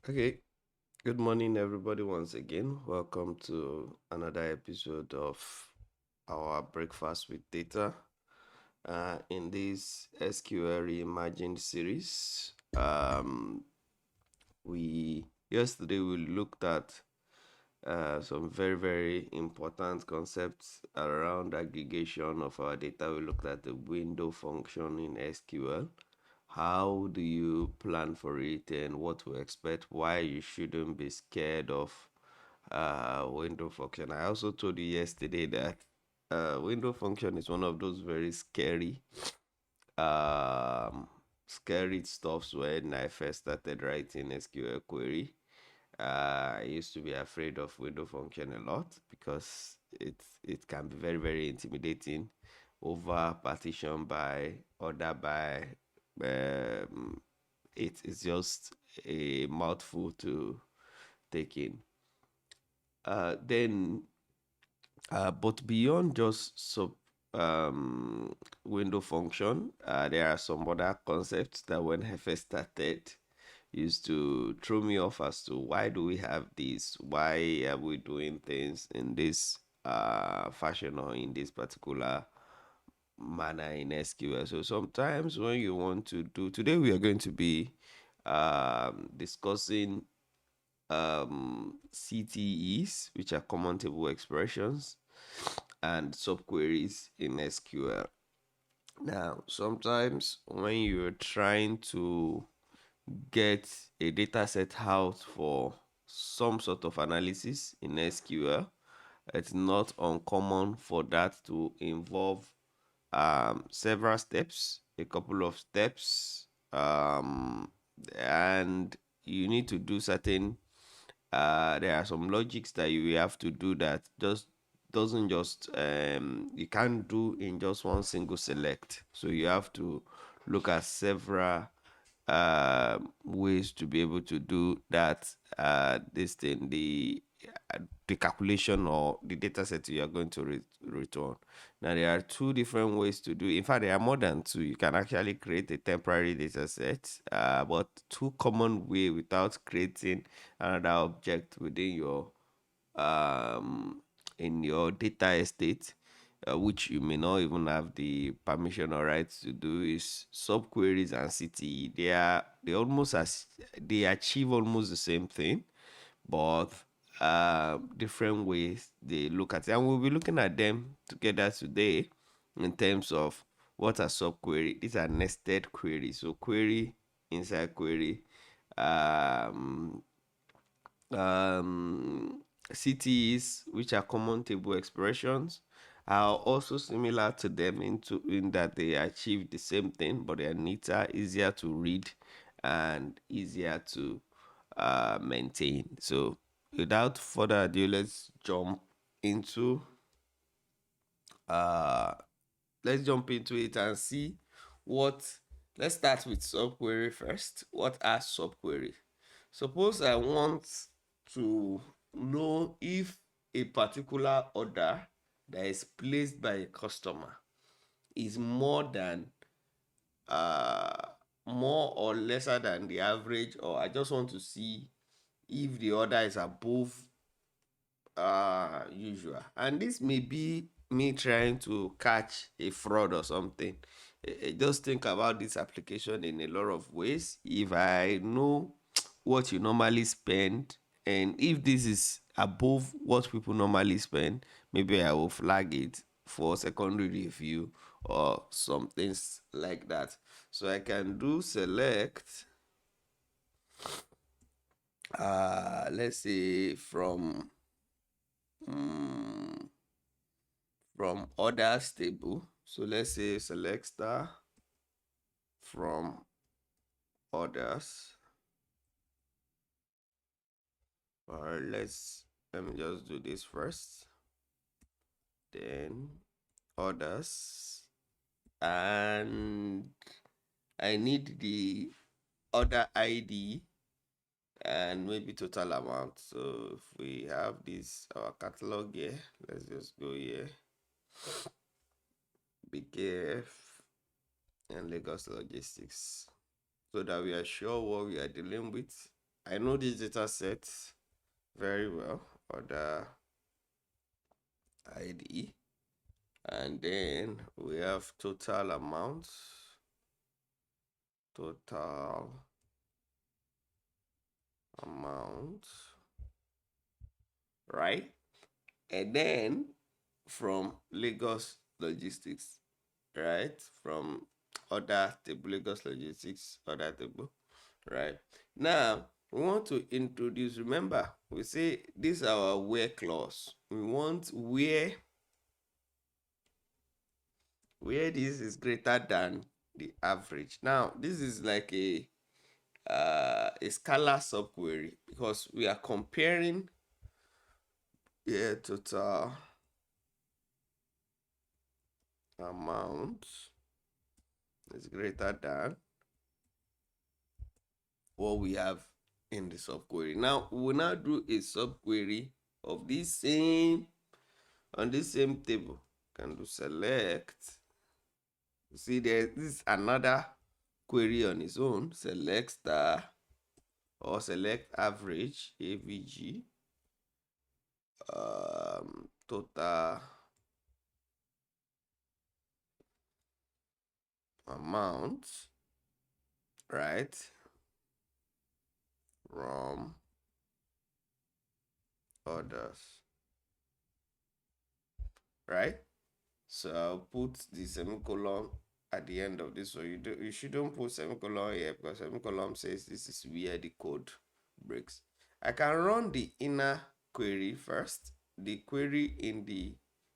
Okay, good morning, everybody, once again. Welcome to another episode of our Breakfast with Data. In this SQL Reimagined series, yesterday we looked at some very important concepts around aggregation of our data. We looked at the window function in SQL. How do you plan for it and what to expect? Why you shouldn't be scared of window function. I also told you yesterday that window function is one of those very um, scary stuffs when I first started writing SQL query. I used to be afraid of window function a lot because it can be very intimidating. Over partition by, order by, um, it's just a mouthful to take in. Then but beyond just window function, there are some other concepts that when I first started used to throw me off as to why do we have this? Why are we doing things in this fashion or in this particular manner in SQL? So sometimes when you want to do, today we are going to be discussing CTEs, which are common table expressions, and subqueries in SQL. Now, sometimes when you're trying to get a data set out for some sort of analysis in SQL, it's not uncommon for that to involve several steps, a couple of steps, and you need to do certain there are some logics that you have to do that just doesn't just you can't do in just one single select. So you have to look at several ways to be able to do that this thing the calculation or the data set you are going to return. Now there are two different ways to do. In fact, there are more than two. You can actually create a temporary data set, but two common way without creating another object within your um in your data estate, which you may not even have the permission or rights to do, is subqueries and CTE. They achieve almost the same thing, but different ways they look at it. And we'll be looking at them together today in terms of what are subquery. These are nested queries. So query inside query. Um, um, CTEs, which are common table expressions, are also similar to them in that they achieve the same thing, but they are neater, easier to read, and easier to maintain. So, without further ado, into uh, let's jump into it and see what. Let's start with subquery first. What are subquery? Suppose I want to know if a particular order that is placed by a customer is uh more or lesser than the average, or I just want to see if the order is above usual. And this may be me trying to catch a fraud or something. Just think about this application in a lot of ways. If I know what you normally spend, and if this is above what people normally spend, maybe I will flag it for secondary review or some things like that. So I can do select, let's say um, from orders table. So let's say select star from orders. Or let me just do this first. Then orders. And I need the order ID and maybe total amount. So if we have this our catalog here, let's just go here. BKF and Lagos Logistics, so that we are sure what we are dealing with. I know this data set very well, order ID, and then we have total amount, right? And then from Lagos Logistics, right? From order table, Lagos Logistics order table, right? Now we want to introduce, remember, we say this is our where clause. We want where this is greater than the average. Now this is like a scalar subquery because we are comparing total amount is greater than what we have in the subquery. Now we will now do a subquery of this same on this same table. Can do select. See there, this is another query on its own. Select star or select average AVG total amount, right, from orders, right? So I'll put the semicolon at the end of this. So you shouldn't put semicolon here because semicolon says this is where the code breaks. I can run the inner query first. The query in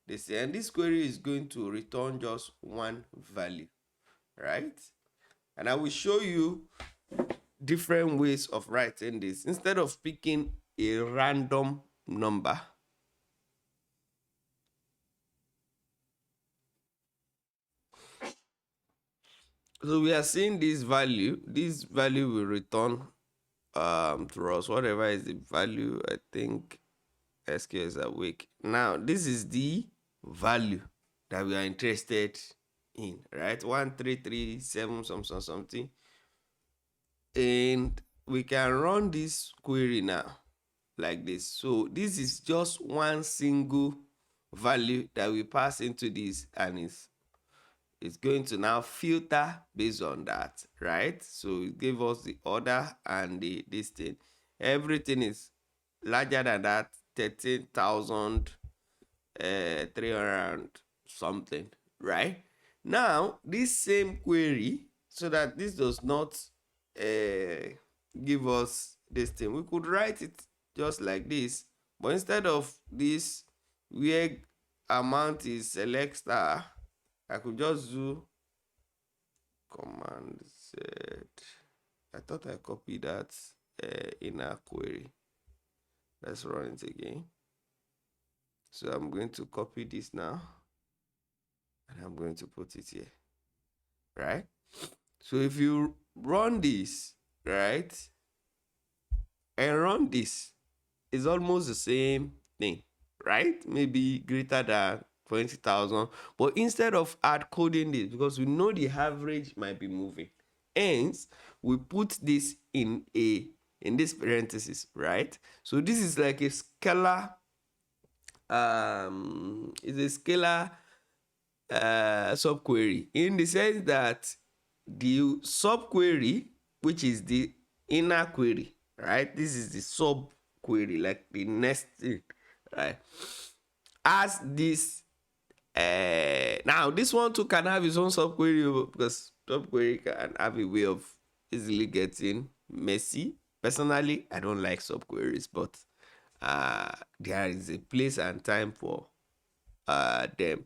this, and this query is going to return just one value, right? And I will show you different ways of writing this. Instead of picking a random number, so we are seeing this value will return to us whatever is the value. I think SQL is awake now. This is the value that we are interested in, right? 1337 something, and we can run this query now like this. So this is just one single value that we pass into this, and it's going to now filter based on that, right? So it gave us the order and this thing. Everything is larger than that, 13,300 something, right? Now this same query, so that this does not give us this thing, we could write it just like this, but instead of this where amount is select star, I could just do command Z. I thought I copied that inner query. Let's run it again. So I'm going to copy this now, and I'm going to put it here, right? So if you run this, right, and run this, it's almost the same thing, right? Maybe greater than 20,000, but instead of hard coding this, because we know the average might be moving, hence we put this in this parenthesis, right? So this is like a scalar is a scalar subquery, in the sense that the subquery, which is the inner query, right, this is the subquery, like the next thing, right, as this now this one too can have its own subquery, because subquery can have a way of easily getting messy. Personally, I don't like subqueries, but there is a place and time for them.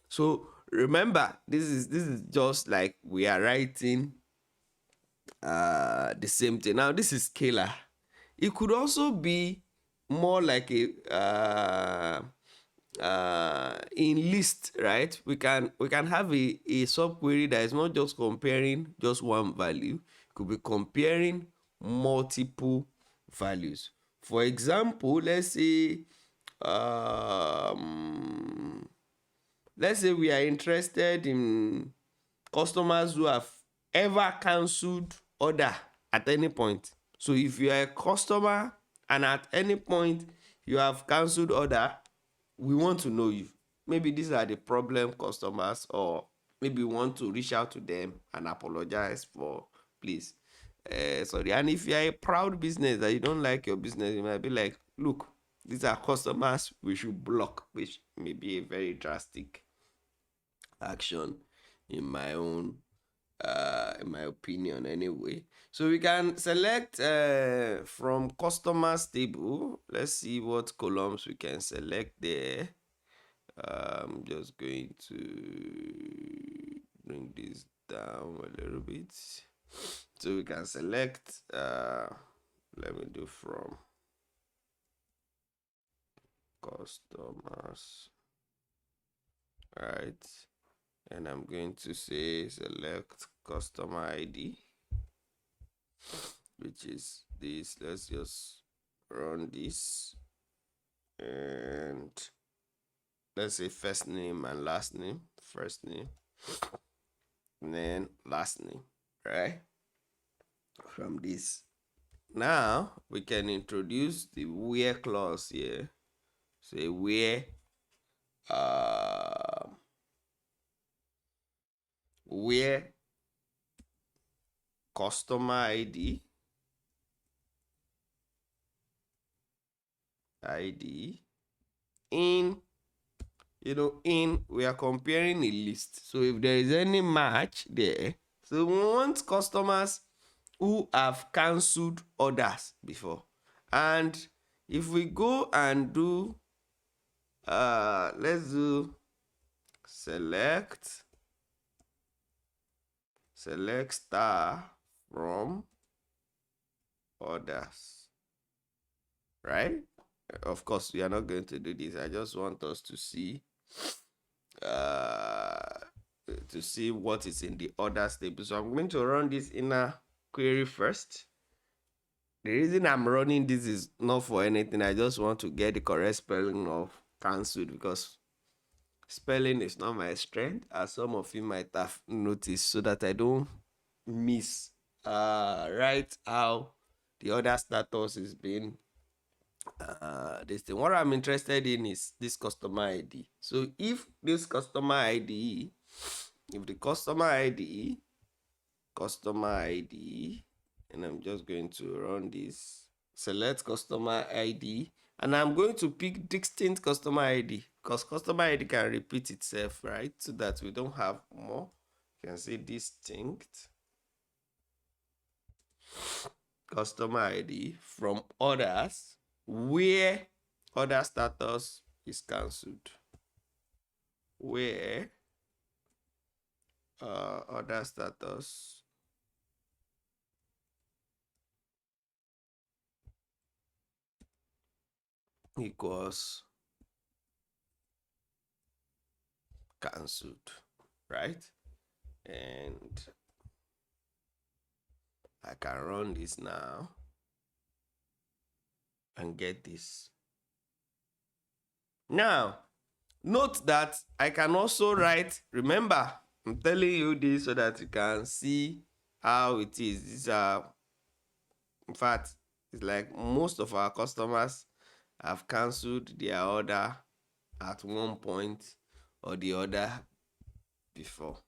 So remember, this is just like we are writing the same thing. Now this is scalar. It could also be more like a in list, right? We can have a subquery that is not just comparing just one value. It could be comparing multiple values. For example, let's say we are interested in customers who have ever cancelled order at any point. So if you are a customer and at any point you have cancelled order, we want to know you. Maybe these are the problem customers, or maybe you want to reach out to them and apologize for, please, sorry. And if you are a proud business that you don't like your business, you might be like, look, these are customers we should block, which may be a very drastic action in my own in my opinion anyway. So we can select from customers table. Let's see what columns we can select there. I'm just going to bring this down a little bit. So we can select, let me do from customers, right? And I'm going to say select customer ID, which is this. Let's just run this, and let's say first name and last name. First name and then last name, right? From this, now we can introduce the where clause here. Say where customer ID in, in, we are comparing a list. So if there is any match there, so we want customers who have cancelled orders before. And if we go and do, let's do select star from orders, right? Of course, we are not going to do this. I just want us to see what is in the orders table. So I'm going to run this inner query first. The reason I'm running this is not for anything. I just want to get the correct spelling of cancelled, because spelling is not my strength, as some of you might have noticed, so that I don't miss right how the other status is being this thing. What I'm interested in is this customer ID. So if this customer ID, if the customer ID, and I'm just going to run this, select customer ID, and I'm going to pick distinct customer ID, because customer ID can repeat itself, right? So that we don't have more. You can say distinct customer ID from orders where order status is cancelled. Where order status equals cancelled, right? And I can run this now and get this. Now, note that I can also write, remember, I'm telling you this so that you can see how it is. These are, in fact, it's like most of our customers have cancelled their order at one point or the other before.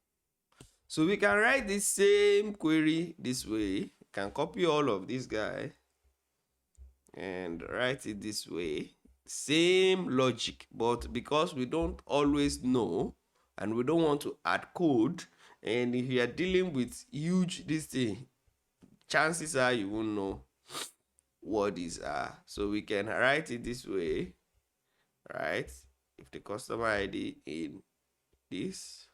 So we can write this same query this way. Can copy all of this guy and write it this way. Same logic, but because we don't always know and we don't want to add code, and if you are dealing with huge this thing, chances are you won't know what these are. So we can write it this way, right? If the customer ID in this,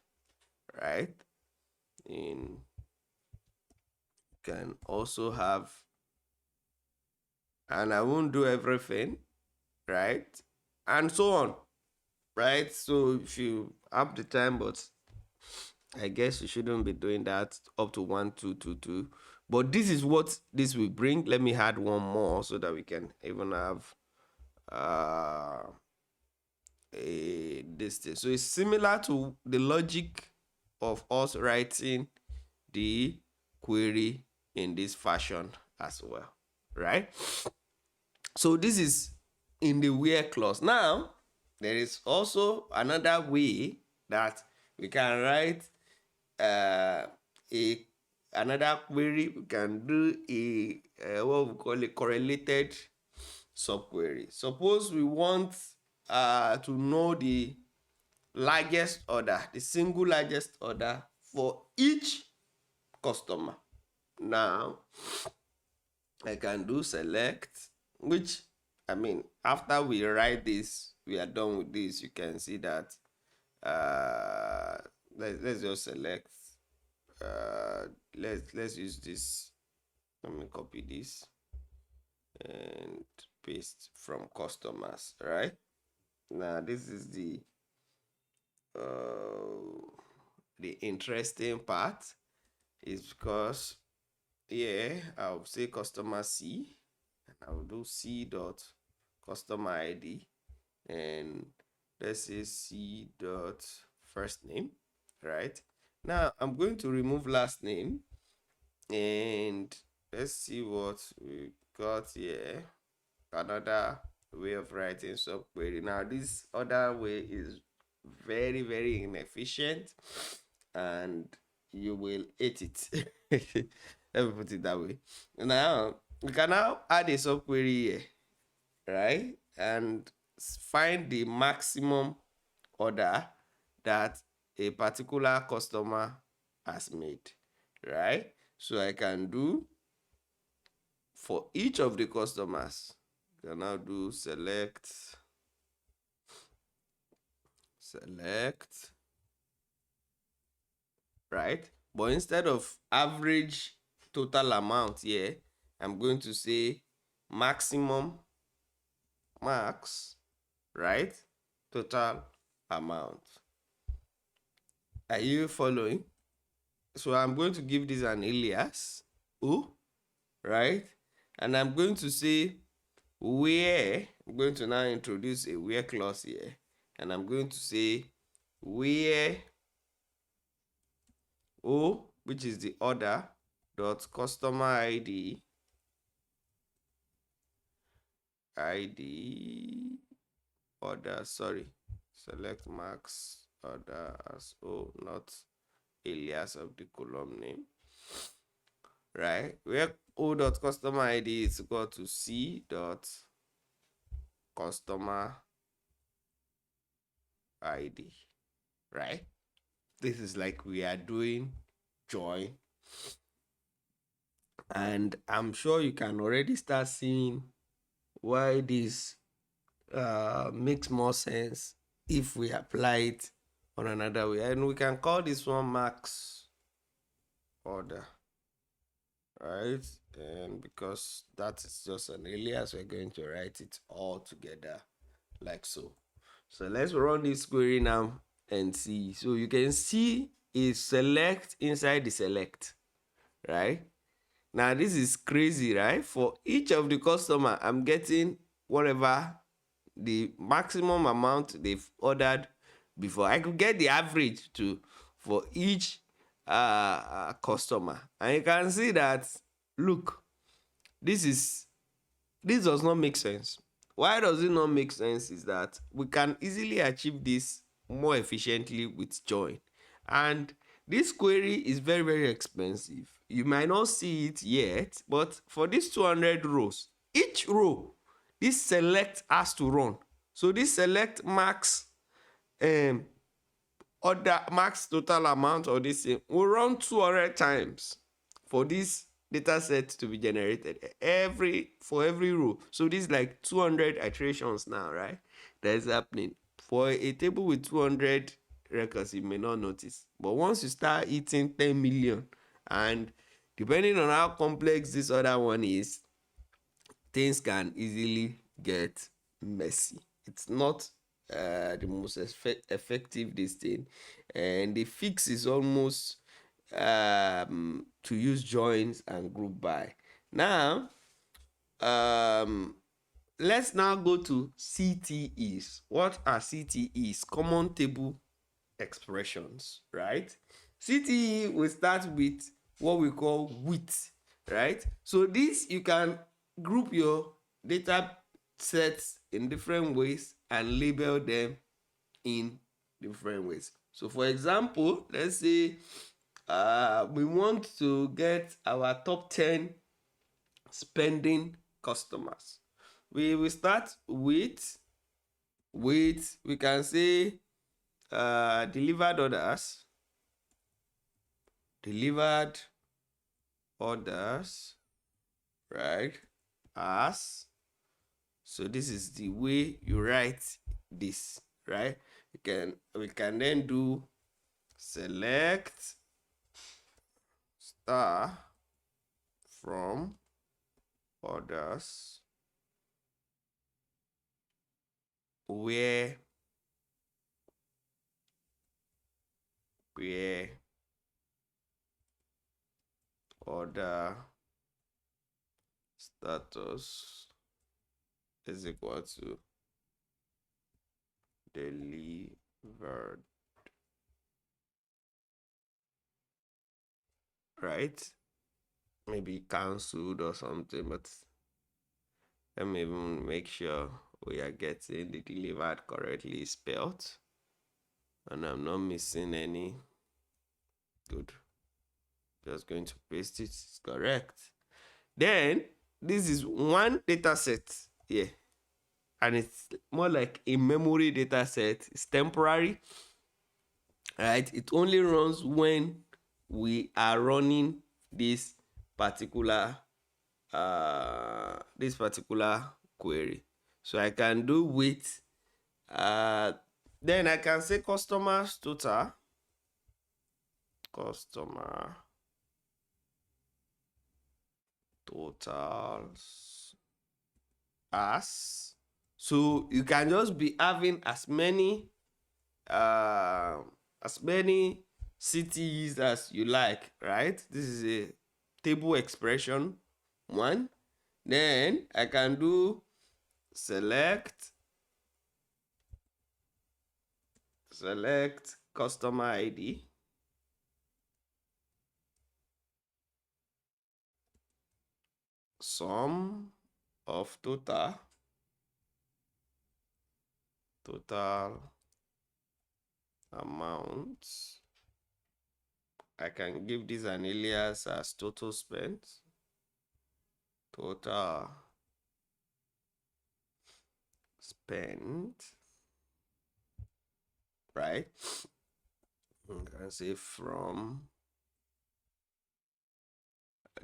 right? In can also have, and I won't do everything, right? And so on, right? So if you have the time, but I guess you shouldn't be doing that up to 1, 2, 2, 2. But this is what this will bring. Let me add one more so that we can even have this thing. So it's similar to the logic of us writing the query in this fashion as well. right? So this is in the where clause. Now, there is also another way that we can write a another query. We can do a what we call a correlated subquery. Suppose we want to know the largest order, the single largest order for each customer. Now, I can do select, which, I mean, after we write this, we are done with this. You can see that let's just select. Let's use this. Let me copy this and paste from customers. Right now, this is the interesting part, is because here I'll say customer C, and I'll do C dot customer ID, and let's say C dot first name. Right now, I'm going to remove last name, and let's see what we got here. Another way of writing subquery. Now, this other way is very, very inefficient, and you will hate it. Let me put it that way. Now, we can now add a subquery here, right? And find the maximum order that a particular customer has made, right? So I can do for each of the customers. I can now do select, right? But instead of average total amount here, I'm going to say maximum, max, right? Total amount. Are you following? So I'm going to give this an alias, O, right? And I'm going to say where, I'm going to now introduce a where clause here. And I'm going to say where O, which is the order, dot customer ID, order, sorry, select max order as O, not alias of the column name, right? Where O dot customer ID is equal to C dot customer ID, right? This is like we are doing join, and I'm sure you can already start seeing why this makes more sense if we apply it on another way. And we can call this one max order, right? And because that is just an alias, we're going to write it all together like so. So let's run this query now and see. So you can see a select inside the select, right? Now this is crazy, right? For each of the customer, I'm getting whatever the maximum amount they've ordered before. I could get the average too for each customer, and you can see that, look, this does not make sense. Why does it not make sense is that we can easily achieve this more efficiently with join, and this query is very, very expensive. You might not see it yet, but for these 200 rows, each row, this select has to run. So this select max order, max total amount, or this thing will run 200 times for this data set to be generated for every row. So this is like 200 iterations now, right? That is happening. For a table with 200 records, you may not notice, but once you start hitting 10 million, and depending on how complex this other one is, things can easily get messy. It's not the most effective this thing, and the fix is almost to use joins and group by. Now, let's now go to CTEs. What are CTEs? Common table expressions, right? CTE will start with what we call width, right? So this, you can group your data sets in different ways and label them in different ways. So for example, let's say we want to get our top 10 spending customers. We will start with we can say delivered orders, right? As so this is the way you write this, right? We can then do select star from orders where order status is equal to delivered, right? Maybe cancelled or something, but let me even make sure we are getting the delivered correctly spelled and I'm not missing any. Good. Just going to paste it. It's correct. Then this is one data set here, and it's more like a memory data set. It's temporary, right? It only runs when we are running this particular query. So I can do with then I can say customers total totals as. So you can just be having as many CTEs as you like, right? This is a table expression one. Then I can do select customer ID, sum of total amount. I can give this an alias as total spent, right? You can say from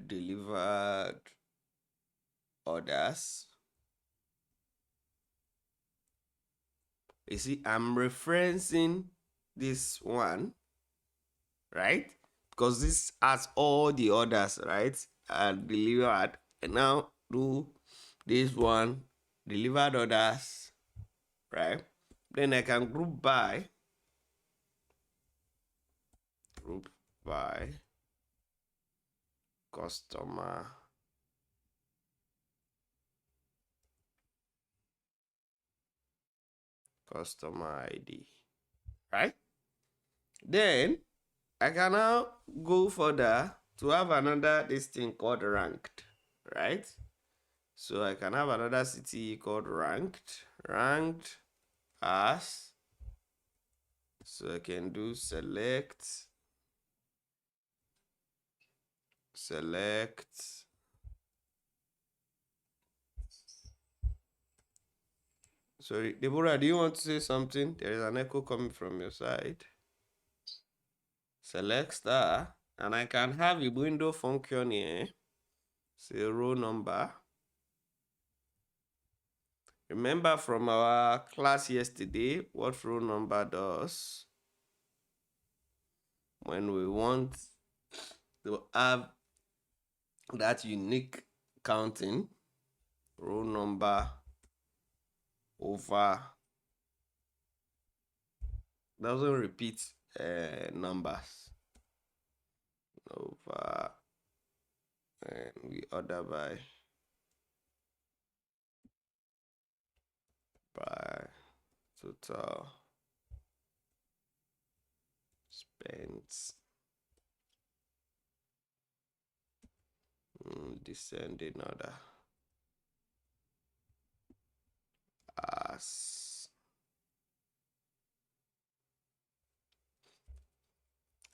delivered orders. You see, I'm referencing this one, right? Because this has all the orders, right? And delivered. And now do this one, delivered orders, right? Then I can group by customer ID, right? Then I can now go further to have another this thing called ranked, right? So I can have another CTE called ranked as. So I can do select sorry, Deborah, do you want to say something? There is an echo coming from your side. Select star, and I can have a window function here. Say row number. Remember from our class yesterday what row number does when we want to have that unique counting. Row number over doesn't repeat numbers over, and we order by total spent, descending order.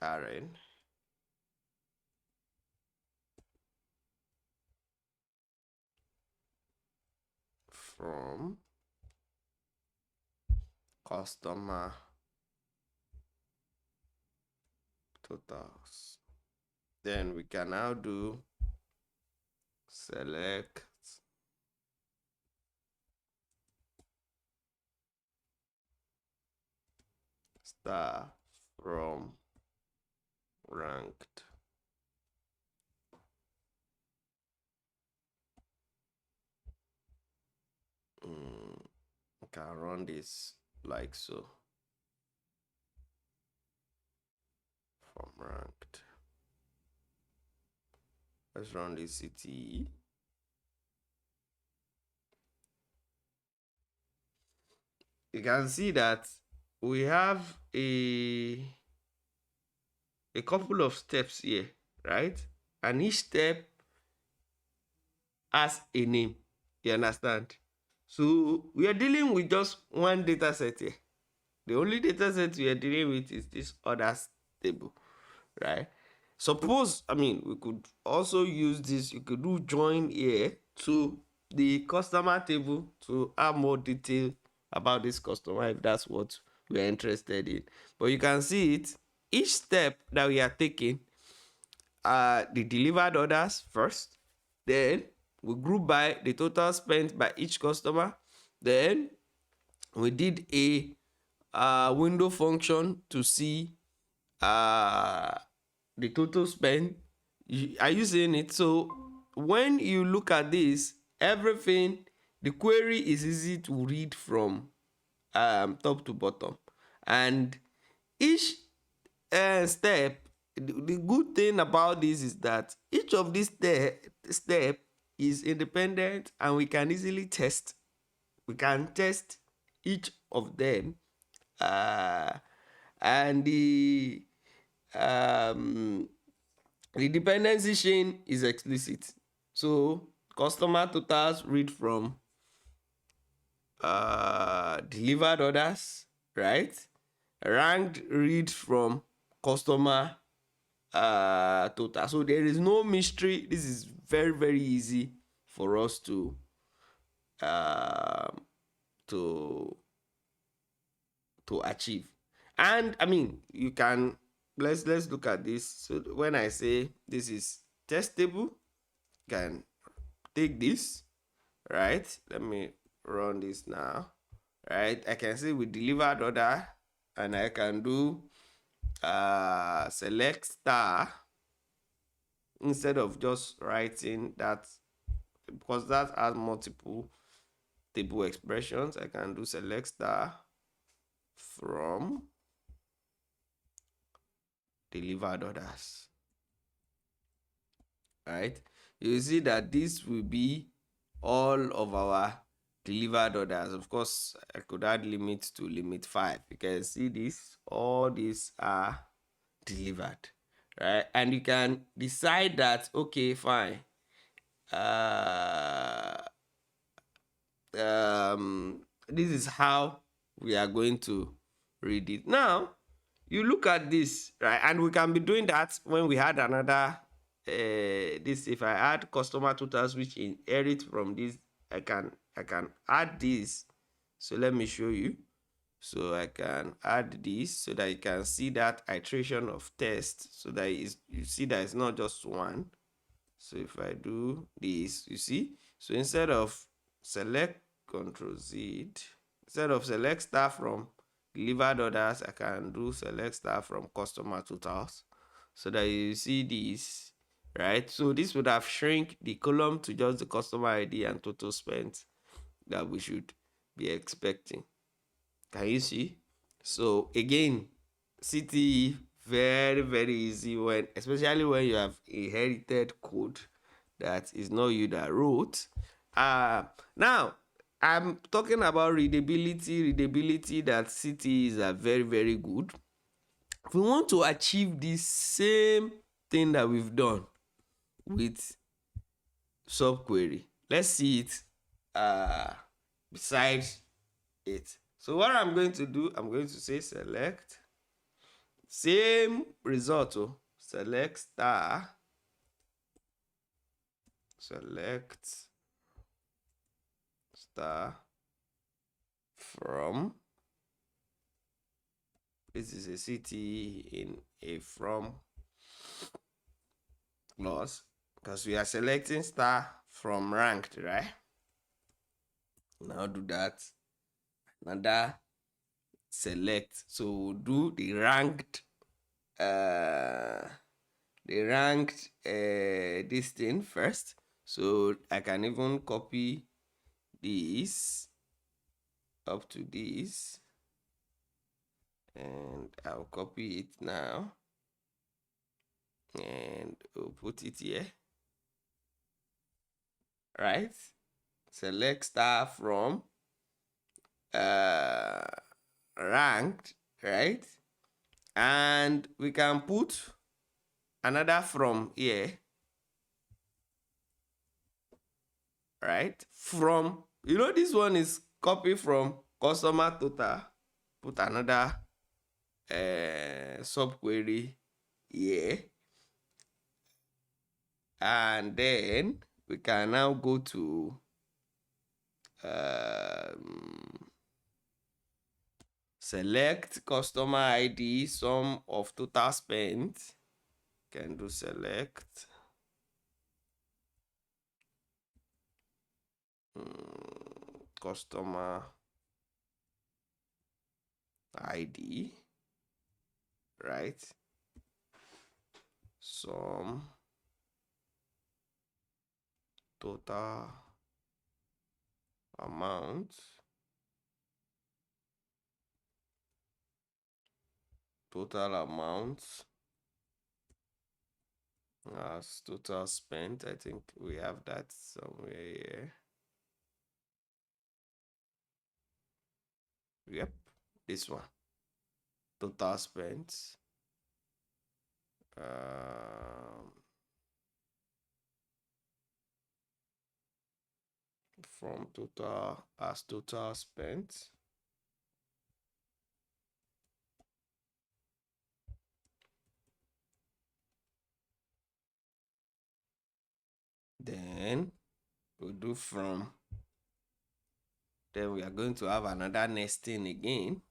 rn from customer totals. Then we can now do select star from ranked. We can run this like so. From ranked. Let's run the CTE. You can see that we have a couple of steps here, right? And each step has a name. You understand? So we are dealing with just one data set here. The only data set we are dealing with is this others table, right? Suppose, we could also use this, you could do join here to the customer table to have more detail about this customer if that's what we are interested in. But you can see it, each step that we are taking, the delivered orders first, then we group by the total spent by each customer, then we did a window function to see the total spend. Are you seeing it? So when you look at this, everything, the query is easy to read from top to bottom, and each step, the good thing about this is that each of these step is independent, and we can easily test. We can test each of them, and the dependency chain is explicit. So customer totals read from delivered orders, right? Ranked read from customer total. So there is no mystery. This is very, very easy for us to to achieve. And you can, let's look at this. So when I say this is testable, you can take this, right? Let me run this now, right? I can say we delivered order, and I can do select star instead of just writing that, because that has multiple table expressions. I can do select star from delivered orders, right? You see that this will be all of our delivered orders. Of course, I could add limit to limit 5. You can see this, all these are delivered, right? And you can decide that, okay, fine, this is how we are going to read it. Now you look at this, right? And we can be doing that when we had another this. If I add customer totals which inherit from this, I can add this. So let me show you. So I can add this so that you can see that iteration of test, so that you see that it's not just one. So if I do this, you see, so instead of select Control Z, instead of select star from delivered orders, I can do select star from customer totals, so that you see this, right? So this would have shrink the column to just the customer ID and total spent that we should be expecting. Can you see? So again, CTE, very, very easy, when especially when you have inherited code that is not you that wrote. Now I'm talking about readability that CTEs are very, very good. If we want to achieve the same thing that we've done with subquery, let's see it besides it. So what I'm going to do, I'm going to say select Same result. Oh. Select star. Select star from. This is a CTE in a from clause because we are selecting star from ranked, right? Now do that. Another select. So we'll do the ranked this thing first. So I can even copy this up to this, and I'll copy it now, and we'll put it here, right? Select star from ranked, right? And we can put another from here, right? From, this one is copy from customer total. Put another subquery here, and then we can now go to select customer ID sum of total spent. Can do select customer ID, right? Sum total amount, as total spent. I think we have that somewhere here. Yep, this one. Total spent. From total as total spent. Then we'll do from. Then we are going to have another nesting again.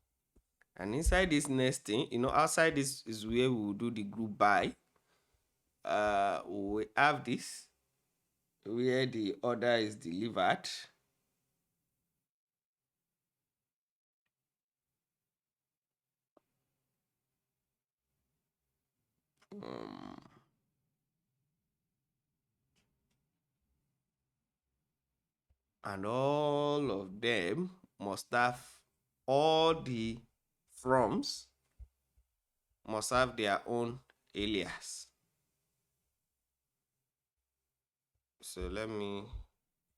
And inside this nesting, outside this is where we will do the group by. We have this where the order is delivered. And all of them must have, all the froms must have their own alias. So let me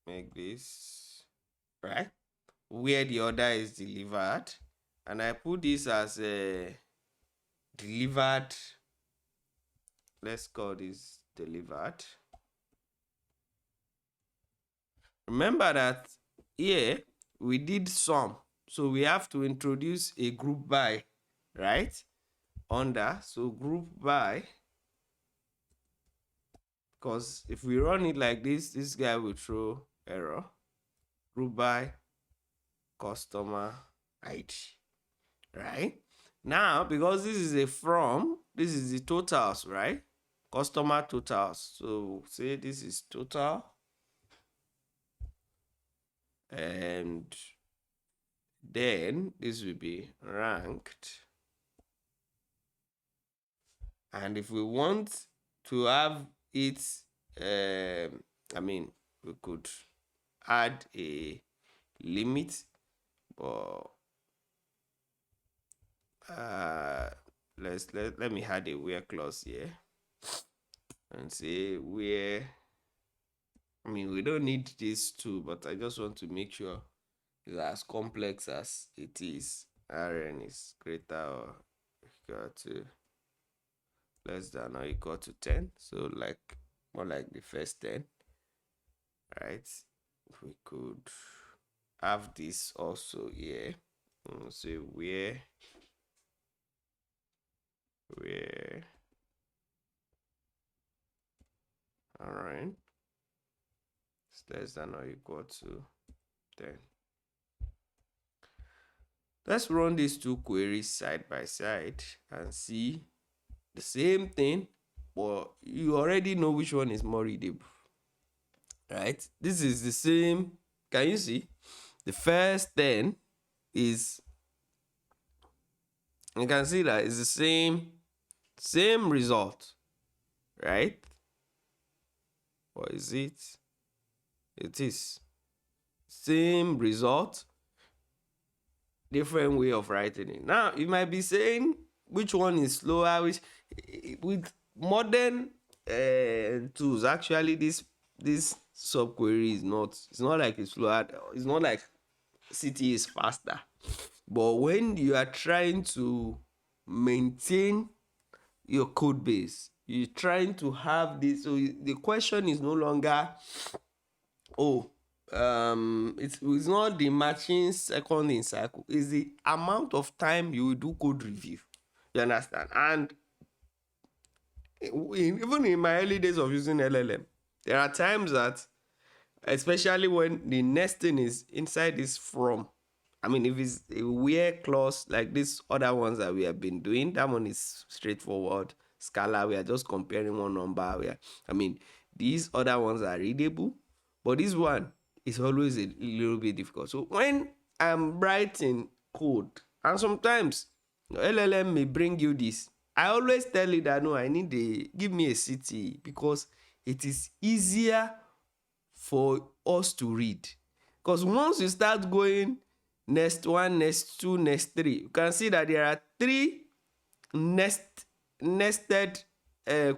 make this right where the order is delivered, and I put this as a delivered. Let's call this delivered. Remember that here we did sum, so we have to introduce a group by, right? Under, so group by, because if we run it like this guy will throw error. Group by customer ID, right? Now, because this is a from, this is the totals, right? Customer totals. So say this is total, and then this will be ranked. And if we want to have it, we could add a limit, but let me add a where clause here and say where. We don't need these two, but I just want to make sure it's as complex as it is. Rn is greater or equal to, less than or equal to 10. So more like the first 10, right? We could have this also here. So where where, all right, it's less than or equal to 10. Let's run these two queries side by side and see the same thing, but you already know which one is more readable, right? This is the same. Can you see? The first 10 is, you can see that it's the same result, right? Or is it? It is same result, different way of writing it. Now you might be saying which one is slower, which with modern tools, actually this subquery is not, it's not like it's slower, it's not like CTE is faster. But when you are trying to maintain your code base, you're trying to have this, so the question is no longer, oh, it's not the matching second in cycle, it's the amount of time you will do code review. You understand? And even in my early days of using LLM, there are times that, especially when the nesting is inside this from, I mean, if it's a where clause like these other ones that we have been doing, that one is straightforward. Scalar, we are just comparing one number. I mean, these other ones are readable, but this one is always a little bit difficult. So when I'm writing code, and sometimes LLM may bring you this, I always tell it that no, I need give me a CTE, because it is easier for us to read. Because once you start going next one, next two, next three, you can see that there are three nested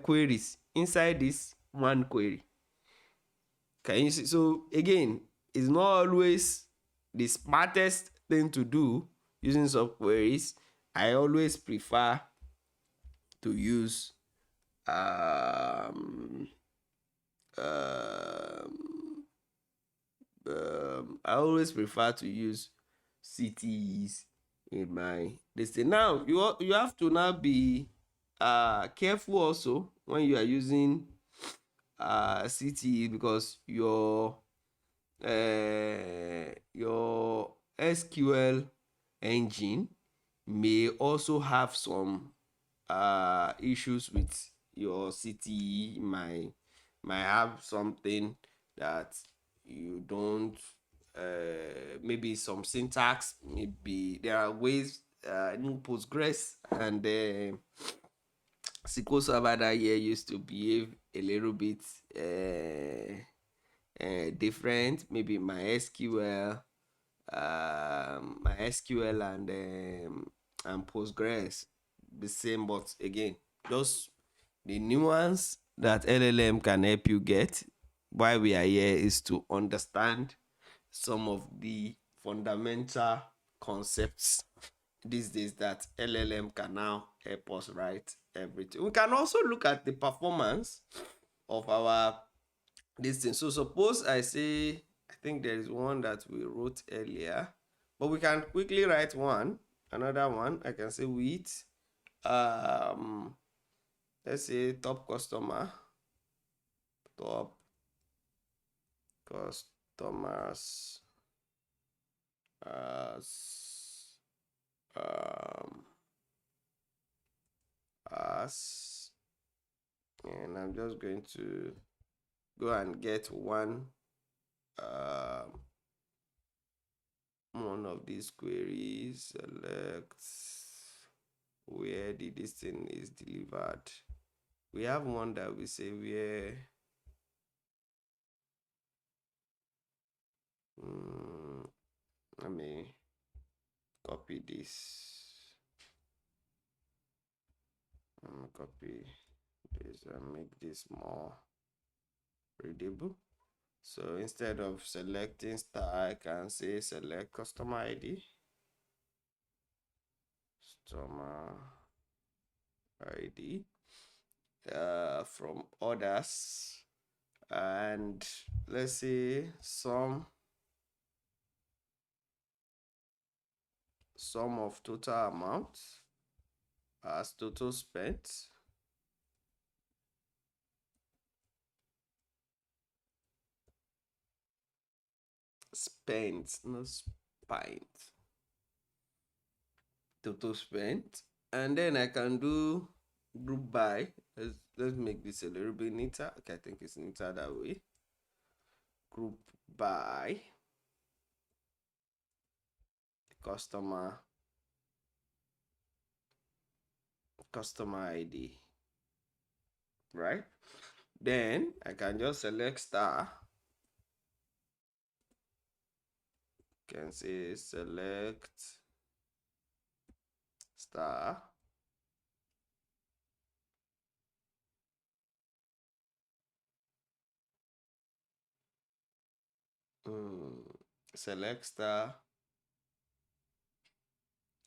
queries inside this one query. Can you see? So again, it's not always the smartest thing to do using subqueries. I always prefer to use um, um, I always prefer to use CTEs in my this thing. Now you have to now be careful also when you are using CTE, because your SQL engine may also have some issues with your CTE. Might have something that you don't, maybe some syntax, maybe there are ways in Postgres and SQL Server that year used to behave a little bit different. Maybe my SQL and Postgres the same, but again, just the nuance that LLM can help you get why we are here is to understand some of the fundamental concepts these days that LLM can now help us write everything. We can also look at the performance of our this thing. So suppose I say, I think there is one that we wrote earlier, but we can quickly write another one. I can say with let's say top customers as as and I'm just going to go and get one of these queries, select where this thing is delivered. We have one that we say where let me copy this. Copy this and make this more readable. So instead of selecting star, I can say select customer ID. Customer ID from others, and let's say sum of total amount. as total spent. Spent, not spent. Total spent. And then I can do group by. Let's make this a little bit neater. Okay, I think it's neater that way. Group by customer ID, right? Then I can just select star. Can say select star. Select star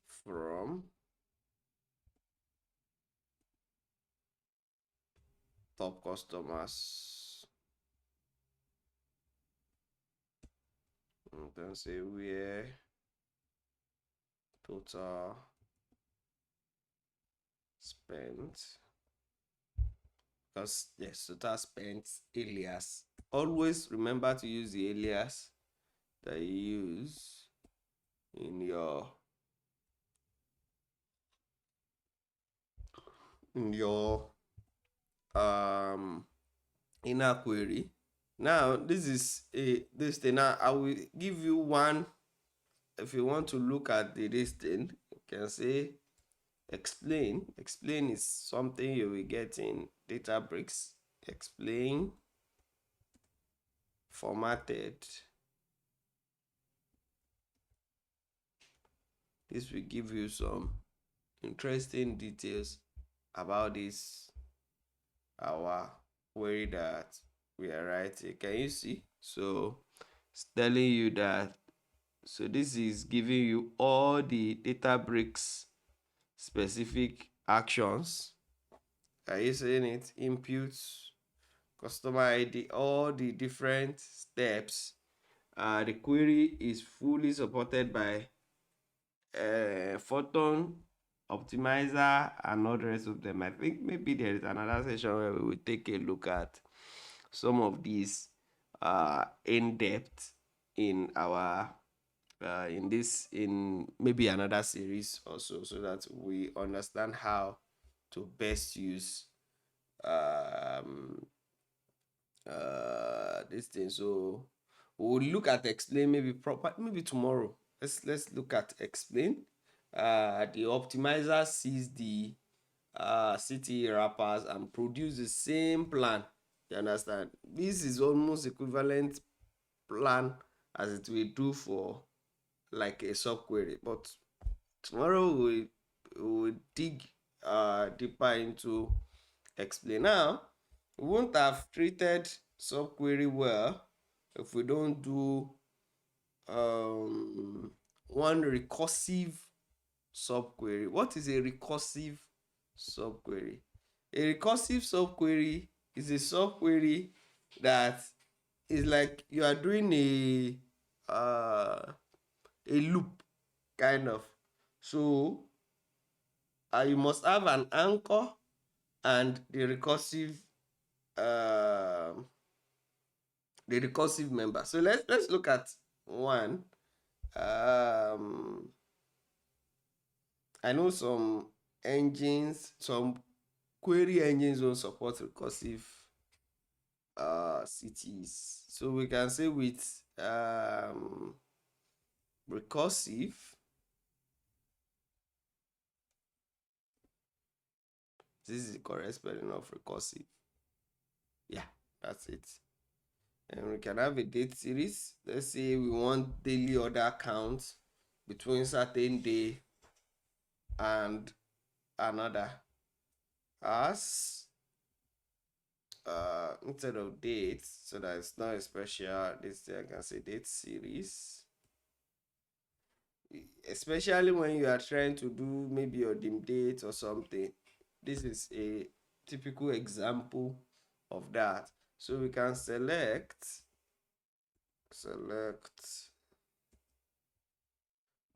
from top customers. And then say where total spent. Because yes, total spent alias. Always remember to use the alias that you use in your inner query. Now this is this thing. Now I will give you one. If you want to look at this thing, you can say explain. Explain is something you will get in Databricks. Explain formatted. This will give you some interesting details about this our query that we are writing. Can you see? So it's telling you that. So this is giving you all the Databricks specific actions. Are you seeing it? Inputs, customer ID, all the different steps. The query is fully supported by Photon, Optimizer, and all the rest of them. I think maybe there is another session where we will take a look at some of these in depth in our in maybe another series also, so that we understand how to best use this thing. So we'll look at explain maybe tomorrow. Let's look at explain. The optimizer sees the CTE wrappers and produce the same plan. You understand? This is almost equivalent plan as it will do for like a subquery. But tomorrow we will dig deeper into explain. Now, we won't have treated subquery well if we don't do one recursive subquery. What is a recursive subquery? A recursive subquery is a subquery that is like you are doing a loop kind of. So you must have an anchor and um the recursive member. So let's look at one. I know some query engines don't support recursive CTEs. So we can say with recursive, this is the correct spelling of recursive. Yeah, that's it. And we can have a date series. Let's say we want daily order count between certain day and another. As instead of dates, so that it's not a special, this thing I can say date series. Especially when you are trying to do maybe your dim date or something. This is a typical example of that. So we can select,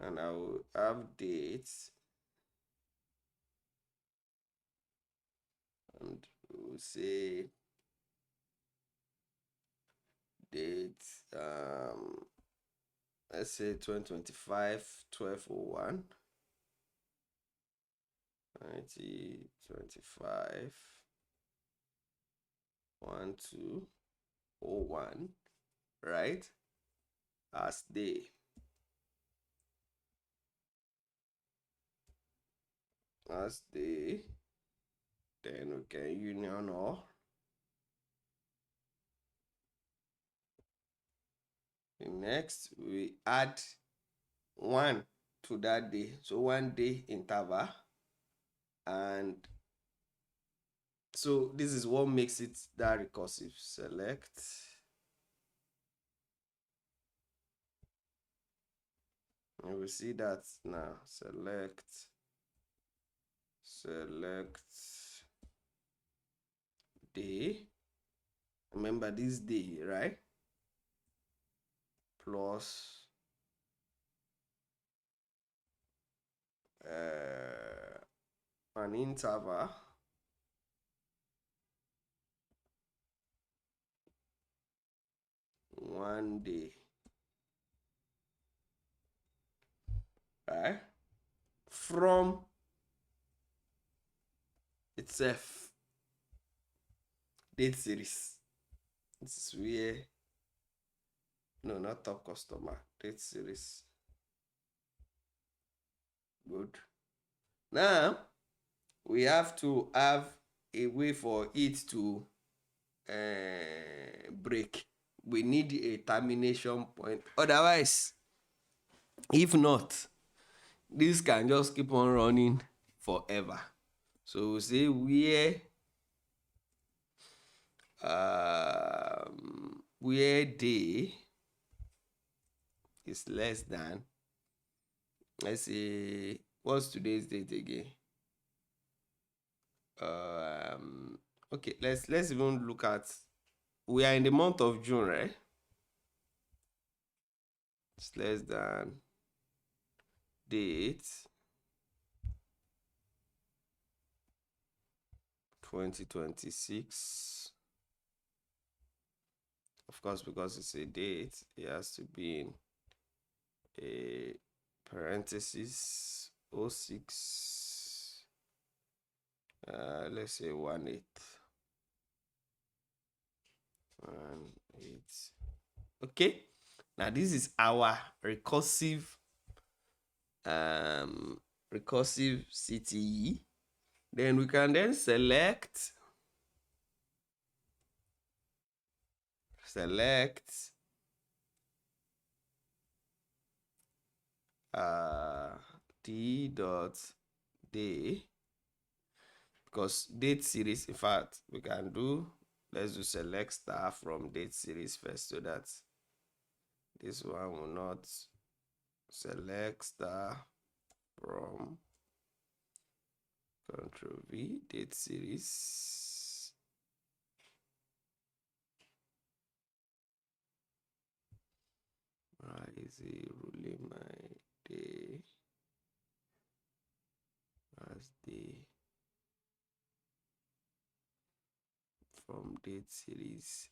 and I will have dates. and we'll say date, let's say 2025 12/01, 2025 12/01, right? As day. As day, then we can union all. Next, we add 1 to that day. So 1 day interval. And so this is what makes it that recursive. Select. And we see that now. Select day. Remember this day, right? Plus an interval. One day. Right? From itself. Date series. This is where, no, not top customer. Date series. Good. Now, we have to have a way for it to break. We need a termination point. Otherwise, if not, this can just keep on running forever. So we say where day is less than, let's say, what's today's date again? Okay, let's even look at, we are in the month of June, right? It's less than date 2026. Of course, because it's a date, it has to be in a parenthesis 06, let's say 18. 18. Okay, now this is our recursive CTE. Then we can then select d dot day, because date series, in fact, we can do, let's do select star from date series first, so that this one will not select star from Control V date series. Why is it ruling my day as day from date series?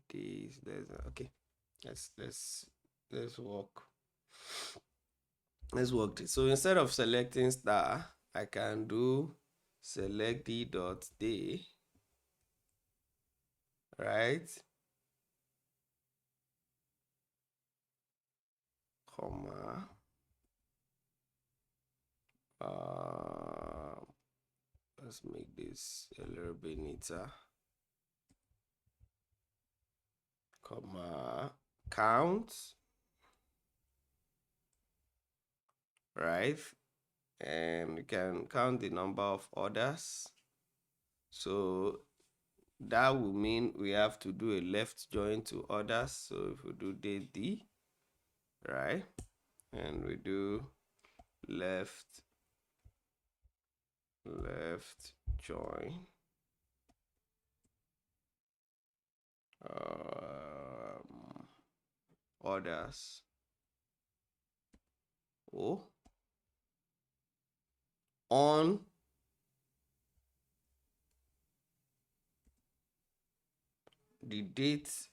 Days. Okay. Let's work. Let's work this. So instead of selecting star, I can do select d dot day, right? Comma. Let's make this a little bit neater. Comma. Count. Right? And you can count the number of orders. So that will mean we have to do a left join to orders. So if we do date D, right? And we do left join orders on the date.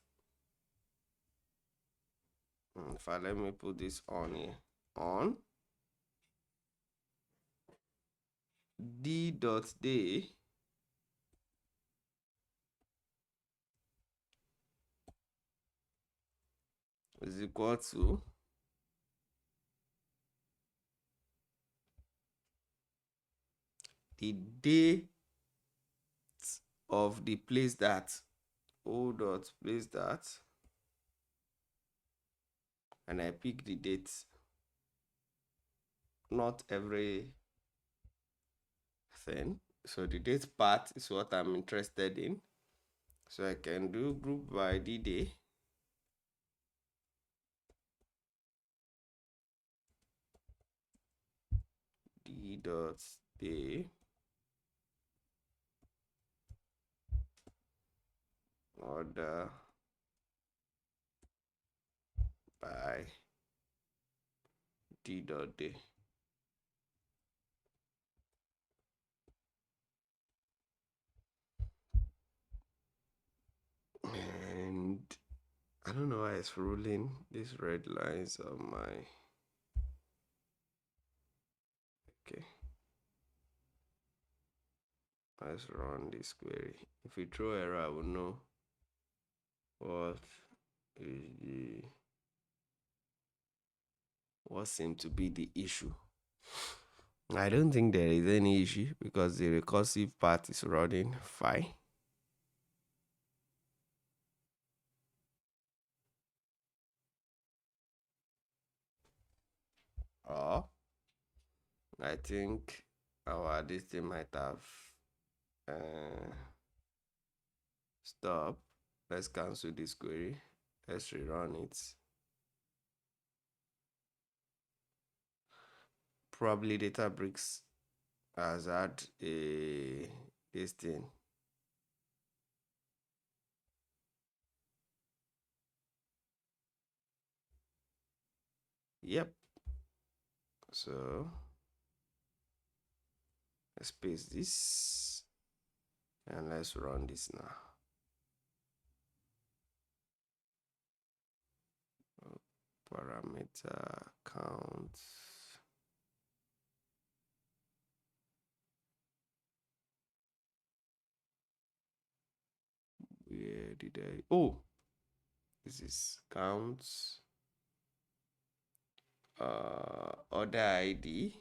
In fact, let me put this on here. On d.day is equal to the date of the place that o dot place that, and I pick the date, not every thing. So the date part is what I'm interested in. So I can do group by the day. D dot day order by d dot day. And I don't know why it's rolling these red lines on my. Okay. Let's run this query. If we throw error, I will know what seemed to be the issue. I don't think there is any issue because the recursive part is running fine. Or I think this thing might have stop. Let's cancel this query. Let's rerun it. Probably Databricks has had this thing. Yep. So let's paste this and let's run this now. Parameter count. Where did I? Oh, this is counts. Order ID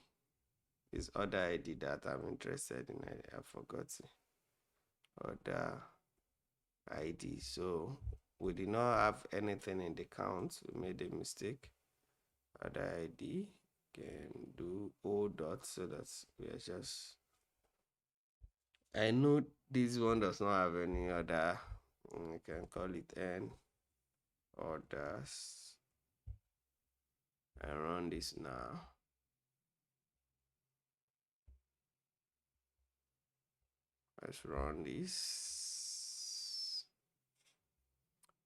is order ID that I'm interested in. I forgot it. Order ID. So we did not have anything in the count. We made a mistake. Order ID can do O dot so that we are just. I know this one does not have any other. We can call it N orders. I run this now. Let's run this.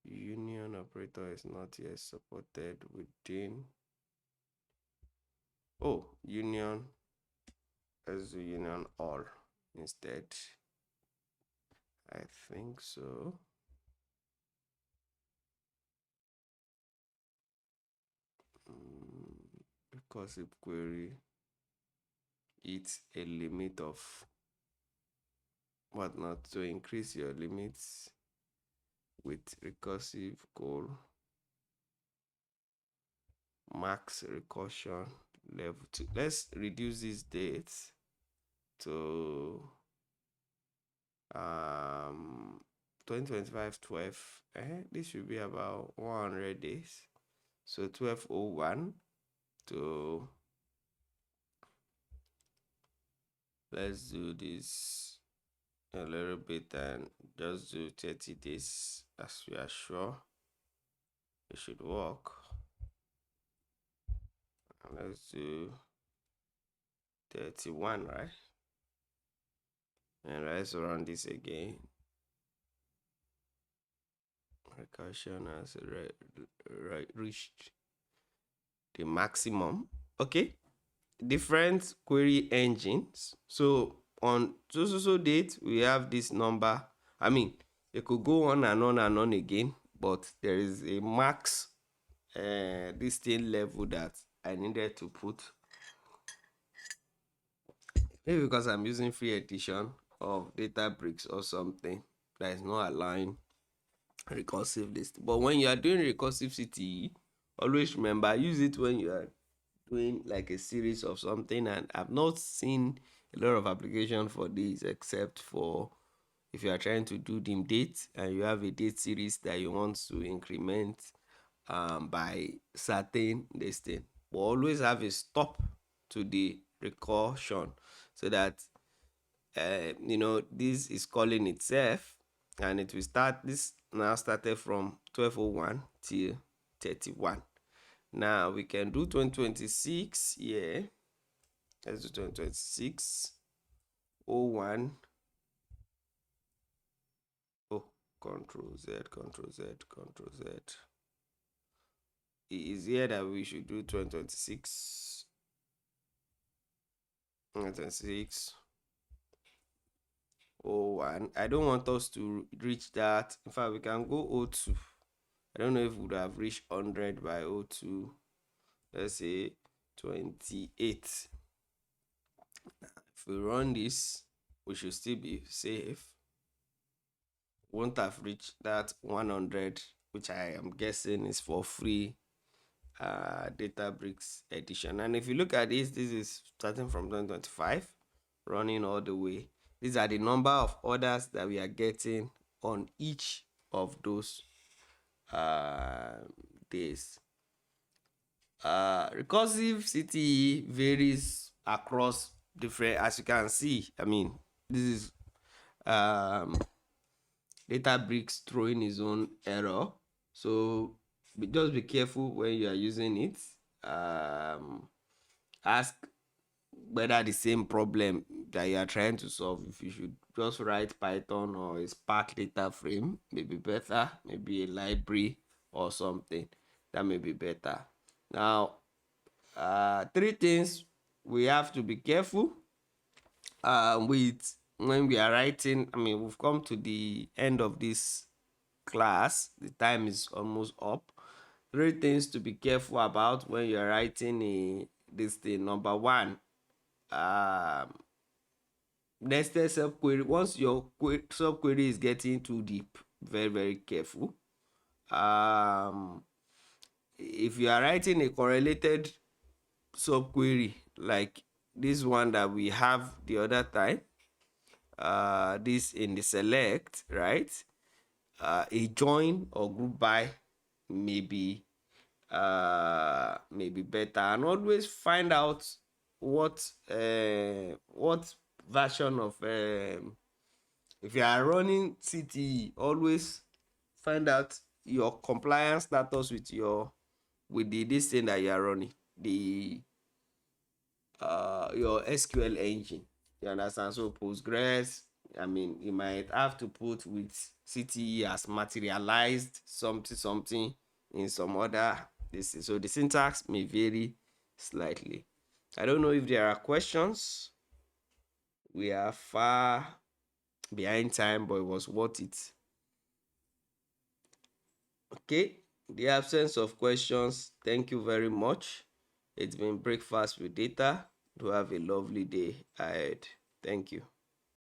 Union operator is not yet supported within. Oh, union. Let's do union all instead. I think so. Recursive query, it's a limit of whatnot. To increase your limits with recursive goal, max recursion level 2. Let's reduce these dates to 2025 12. This should be about 100 days. So 1201 to, let's do this a little bit and just do 30 days as we are sure it should work. And let's do 31, right? And let's run this again. Recursion has reached the maximum. Okay, different query engines. So on so date we have this number. I mean, It could go on and on and on again, but there is a max this thing level that I needed to put. Maybe because I'm using free edition of Databricks or something that is not allowing recursive list. But when you are doing recursive CTE, always remember use it when you are doing like a series of something. And I've not seen a lot of application for this except for if you are trying to do dim date and you have a date series that you want to increment by certain this thing. But always have a stop to the recursion so that this is calling itself, and it will start. This now started from 1201 till 31. Now we can do 2026 here. Let's do 2026 01. Oh, Control Z, Control Z, Control Z. It is here that we should do 2026. 2026 01. I don't want us to reach that. In fact, we can go 02. I don't know if we would have reached 100 by 02. Let's say 28. If we run this, we should still be safe. Won't have reached that 100, which I am guessing is for free Databricks edition. And if you look at this is starting from 2025, running all the way. These are the number of orders that we are getting on each of those days. Recursive CTE varies across different, as you can see. I mean, this is Databricks throwing his own error, so just be careful when you are using it. Ask whether the same problem that you are trying to solve, if you should just write Python or a Spark data frame, maybe better, maybe a library or something that may be better. Now, three things we have to be careful with when we are writing. I mean, we've come to the end of this class. The time is almost up. Three things to be careful about when you're writing this thing. Number one, nested subquery. Once your subquery is getting too deep, very, very careful. If you are writing a correlated subquery like this one that we have the other time, this in the select, right? A join or group by maybe better, and always find out what version of if you are running CTE, always find out your compliance status with this thing that you are running, the your SQL engine. You understand? So Postgres, I mean, you might have to put with CTE as materialized something in some other this. So the syntax may vary slightly. I don't know if there are questions. We are far behind time, but it was worth it. Okay, the absence of questions, thank you very much. It's been Breakfast with Data. Do have a lovely day ahead. Thank you.